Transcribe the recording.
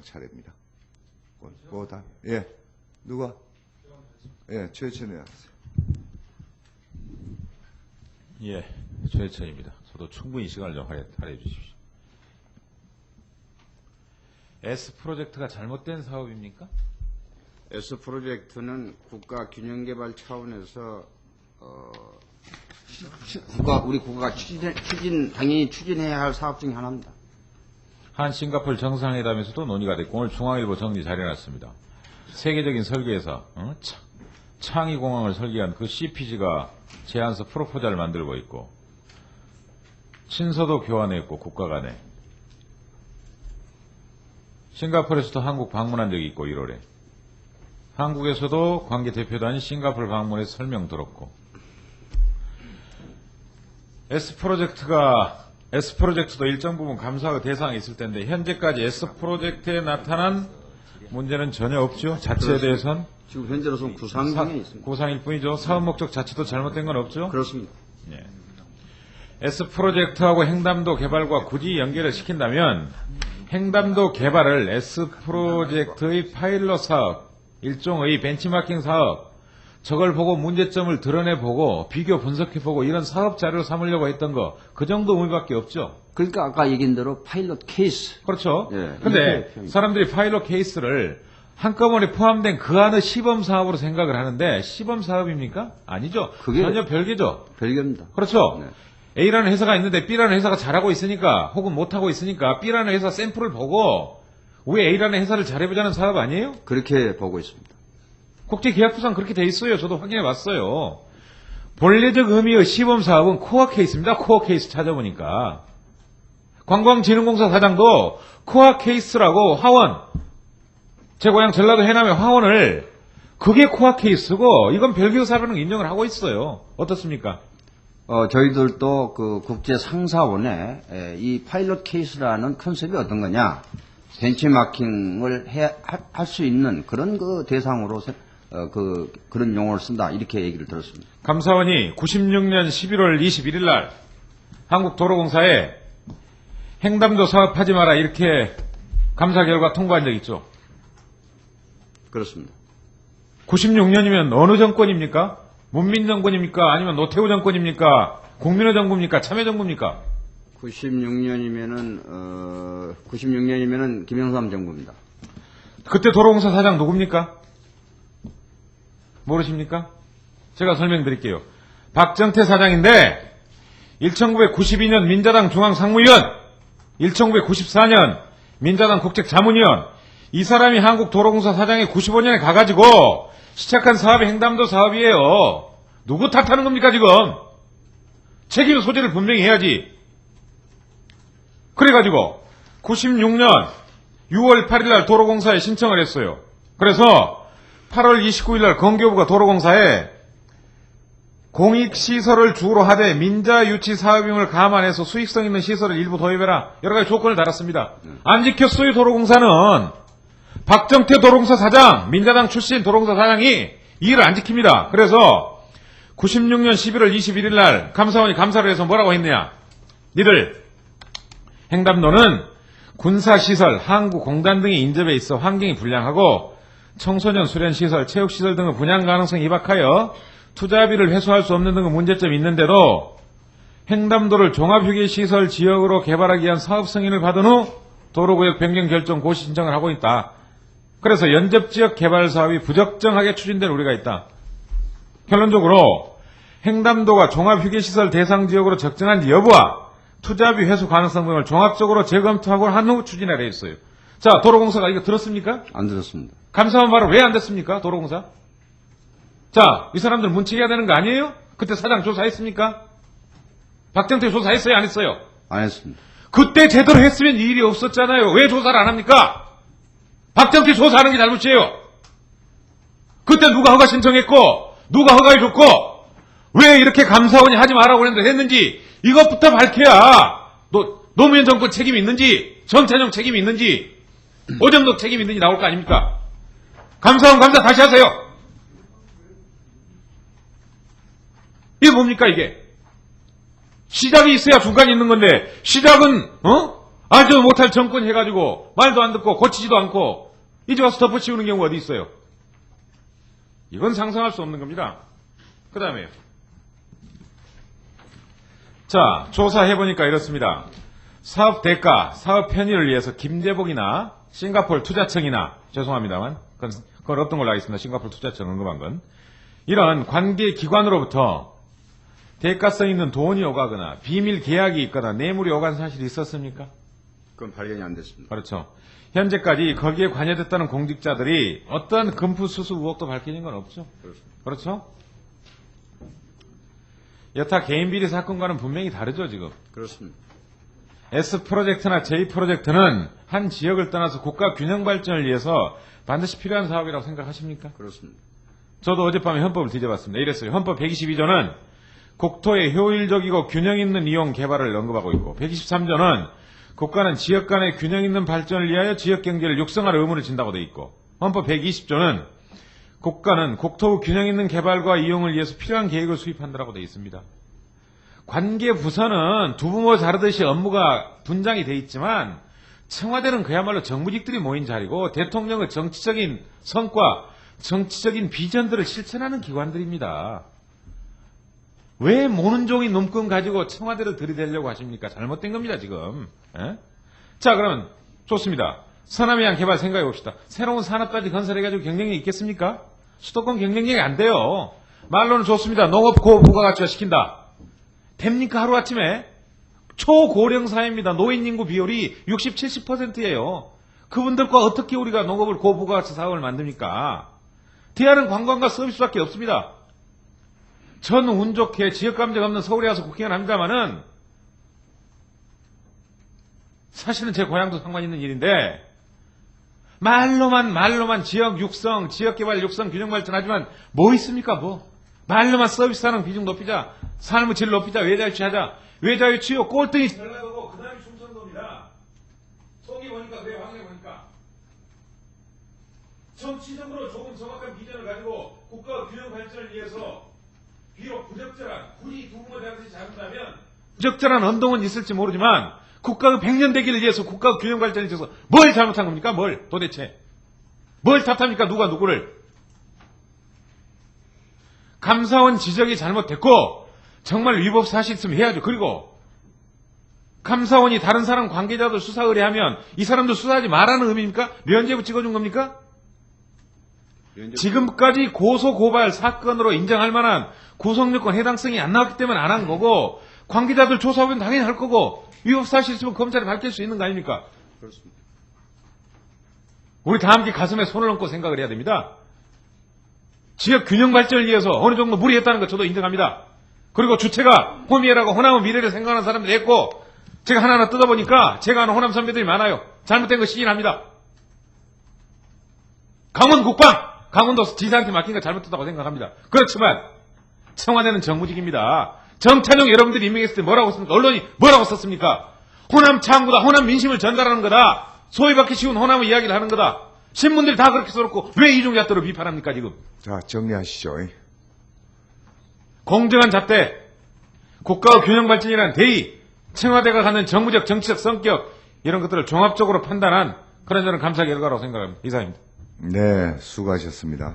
차례입니다. 예, 누가? 예, 최천에 하세요. 예, 최혜천입니다. 저도 충분히 시간을 좀 할애해 주십시오. S 프로젝트가 잘못된 사업입니까? S 프로젝트는 국가 균형 개발 차원에서 우리 국가가 당연히 추진해야 할 사업 중에 하나입니다. 한 싱가포르 정상회담에서도 논의가 됐고 오늘 중앙일보 정리 잘해놨습니다. 세계적인 설계사 창의공항을 설계한 그 CPG가 제안서 프로포자를 만들고 있고 친서도 교환했고 국가 간에 싱가포르에서도 한국 방문한 적이 있고 1월에 한국에서도 관계 대표단이 싱가포르 방문해서 설명 들었고 S 프로젝트도 일정 부분 감사의 대상이 있을 텐데 현재까지 S 프로젝트에 나타난 문제는 전혀 없죠. 자체에 대해서는 지금 현재로서는 구상 중에 있습니다. 구상일 뿐이죠. 사업 목적 자체도 잘못된 건 없죠. 그렇습니다. 예. S 프로젝트하고 횡담도 개발과 굳이 연결을 시킨다면 횡담도 개발을 S 프로젝트의 파일럿 사업, 일종의 벤치마킹 사업, 저걸 보고 문제점을 드러내보고 비교 분석해보고 이런 사업 자료를 삼으려고 했던 거 그 정도 의미밖에 없죠. 그러니까 아까 얘기한 대로 파일럿 케이스. 그렇죠. 예, 근데 사람들이 파일럿 케이스를 한꺼번에 포함된 그 안의 시범 사업으로 생각을 하는데 시범 사업입니까? 아니죠. 그게 전혀 별개죠. 별개입니다. 그렇죠. 네. A라는 회사가 있는데 B라는 회사가 잘하고 있으니까 혹은 못하고 있으니까 B라는 회사 샘플을 보고 왜 A라는 회사를 잘해보자는 사업 아니에요? 그렇게 보고 있습니다. 국제계약부상 그렇게 돼 있어요. 저도 확인해 봤어요. 본래적 의미의 시범 사업은 코어 케이스입니다. 코어 케이스 찾아보니까. 관광진흥공사 사장도 코어 케이스라고 화원, 제 고향 전라도 해남의 화원을 그게 코어 케이스고 이건 별개의 사업이라는 인정을 하고 있어요. 어떻습니까? 저희들도 그 국제 상사원에 이 파일럿 케이스라는 컨셉이 어떤 거냐, 벤치마킹을 할 수 있는 그런 그 대상으로 그런 용어를 쓴다 이렇게 얘기를 들었습니다. 감사원이 96년 11월 21일 날 한국도로공사에 횡담도 사업하지 마라 이렇게 감사 결과 통보한 적 있죠. 그렇습니다. 96년이면 어느 정권입니까? 문민정권입니까? 아니면 노태우 정권입니까? 국민의 정부입니까? 참여정부입니까? 96년이면은 김영삼 정부입니다. 그때 도로공사 사장 누굽니까? 모르십니까? 제가 설명드릴게요. 박정태 사장인데 1992년 민자당 중앙상무위원, 1994년 민자당 국책자문위원, 이 사람이 한국도로공사 사장에 95년에 가가지고 시작한 사업이 횡담도 사업이에요. 누구 탓하는 겁니까 지금? 책임 소재를 분명히 해야지. 그래가지고 96년 6월 8일날 도로공사에 신청을 했어요. 그래서 8월 29일날 건교부가 도로공사에 공익시설을 주로 하되 민자유치 사업임을 감안해서 수익성 있는 시설을 일부 도입해라. 여러가지 조건을 달았습니다. 안 지켰어요. 도로공사는. 박정태 도로공사 사장, 민자당 출신 도로공사 사장이 이 일을 안 지킵니다. 그래서 96년 11월 21일날 감사원이 감사를 해서 뭐라고 했느냐. 니들 횡담도는 군사시설, 항구공단 등의 인접해 있어 환경이 불량하고 청소년 수련시설, 체육시설 등의 분양 가능성이 희박하여 투자비를 회수할 수 없는 등의 문제점이 있는데도 횡담도를 종합휴게시설 지역으로 개발하기 위한 사업 승인을 받은 후 도로구역 변경 결정 고시 신청을 하고 있다. 그래서 연접지역 개발 사업이 부적정하게 추진된 우려가 있다. 결론적으로 횡담도가 종합휴게시설 대상 지역으로 적정한지 여부와 투자비 회수 가능성 등을 종합적으로 재검토하고 한 후 추진하려 했어요. 자, 도로공사가 이거 들었습니까? 안 들었습니다. 감사원 바로 왜 안 됐습니까? 도로공사? 자, 이 사람들 문책해야 되는 거 아니에요? 그때 사장 조사했습니까? 박정태 조사했어요? 안 했어요? 안 했습니다. 그때 제대로 했으면 이 일이 없었잖아요. 왜 조사를 안 합니까? 박정태 조사하는 게 잘못이에요. 그때 누가 허가 신청했고 누가 허가해줬고 왜 이렇게 감사원이 하지 말라고 했는지 이것부터 밝혀야 노무현 정권 책임이 있는지 전태종 책임이 있는지 오정덕 책임이 있는지 나올 거 아닙니까? 감사원 감사 다시 하세요. 이게 뭡니까 이게? 시작이 있어야 중간이 있는 건데 시작은 알지도 못할 정권 해가지고 말도 안 듣고 고치지도 않고 이제 와서 덮어씌우는 경우가 어디 있어요? 이건 상상할 수 없는 겁니다. 그 다음에요. 자, 조사해보니까 이렇습니다. 사업 대가, 사업 편의를 위해서 김대복이나 싱가포르 투자청이나, 죄송합니다만, 그건 없던 걸로 알겠습니다. 싱가포르 투자청 언급한 건. 이런 관계 기관으로부터 대가성 있는 돈이 오가거나 비밀 계약이 있거나 뇌물이 오간 사실이 있었습니까? 그건 발견이 안 됐습니다. 그렇죠. 현재까지 거기에 관여됐다는 공직자들이 어떠한 금품수수 의혹도 밝혀진 건 없죠. 그렇습니다. 그렇죠? 여타 개인 비리 사건과는 분명히 다르죠, 지금. 그렇습니다. S 프로젝트나 J 프로젝트는 한 지역을 떠나서 국가 균형 발전을 위해서 반드시 필요한 사업이라고 생각하십니까? 그렇습니다. 저도 어젯밤에 헌법을 뒤져봤습니다. 이랬어요. 헌법 122조는 국토의 효율적이고 균형 있는 이용 개발을 언급하고 있고, 123조는 국가는 지역 간의 균형 있는 발전을 위하여 지역 경제를 육성할 의무를 진다고 돼 있고, 헌법 120조는 국가는 국토 균형 있는 개발과 이용을 위해서 필요한 계획을 수립한다고 돼 있습니다. 관계 부서는 두부모 자르듯이 업무가 분장이 돼 있지만 청와대는 그야말로 정무직들이 모인 자리고 대통령의 정치적인 성과, 정치적인 비전들을 실천하는 기관들입니다. 왜 모는 종이 놈금 가지고 청와대를 들이대려고 하십니까? 잘못된 겁니다, 지금. 에? 자, 그러면 좋습니다. 서남해안 개발 생각해 봅시다. 새로운 산업까지 건설해가지고 경쟁력이 있겠습니까? 수도권 경쟁력이 안 돼요. 말로는 좋습니다. 농업 고부가가치화 시킨다. 됩니까? 하루아침에? 초고령 사회입니다. 노인 인구 비율이 60, 70%예요. 그분들과 어떻게 우리가 농업을 고부가가치 사업을 만듭니까? 대안은 관광과 서비스밖에 없습니다. 전 운 좋게 지역 감정 없는 서울에 와서 국회의원 합니다만은 사실은 제 고향도 상관 있는 일인데 말로만 지역 육성, 지역 개발 육성 균형 발전하지만 뭐 있습니까? 뭐 말로만 서비스 하는 비중 높이자, 삶의 질 높이자, 외자유치하자. 외자유치요 꼴등이 전라도고 그 다음이 충청도입니다. 속이 보니까 그래, 확인해 보니까 정치적으로 조금 정확한 비전을 가지고 국가 균형 발전을 위해서 비록 부적절한, 굳이 두부모 대학생이 잘한다면 부적절한 언동은 있을지 모르지만 국가의 100년 되기를 위해서 국가 균형 발전을 위해서 뭘 잘못한 겁니까? 뭘 도대체? 뭘 탓합니까? 누가 누구를? 감사원 지적이 잘못됐고 정말 위법 사실 있으면 해야죠. 그리고 감사원이 다른 사람 관계자들 수사 의뢰하면 이 사람들 수사하지 말라는 의미입니까? 면죄부 찍어준 겁니까? 지금까지 고소 고발 사건으로 인정할 만한 구속요건 해당성이 안 나왔기 때문에 안 한 거고, 관계자들 조사하면 당연히 할 거고, 위법 사실 있으면 검찰이 밝힐 수 있는 거 아닙니까? 그렇습니다. 우리 다 함께 가슴에 손을 얹고 생각을 해야 됩니다. 지역 균형 발전을 위해서 어느 정도 무리했다는 거 저도 인정합니다. 그리고 주체가 호미애라고 호남의 미래를 생각하는 사람들이 했고, 제가 하나하나 뜯어보니까 제가 아는 호남 선배들이 많아요. 잘못된 거 시인합니다. 강원 국방! 강원도 지사한테 맡긴 거 잘못했다고 생각합니다. 그렇지만 청와대는 정무직입니다. 정찬용 여러분들이 임명했을 때 뭐라고 썼습니까? 언론이 뭐라고 썼습니까? 호남 창구다. 호남 민심을 전달하는 거다. 소위받기 쉬운 호남의 이야기를 하는 거다. 신문들이 다 그렇게 써놓고 왜 이중잣대로 비판합니까 지금? 자, 정리하시죠. 공정한 잣대, 국가의 균형 발전이라는 대의, 청와대가 갖는 정무적 정치적 성격, 이런 것들을 종합적으로 판단한 그런 저는 감사 결과라고 생각합니다. 이상입니다. 네, 수고하셨습니다.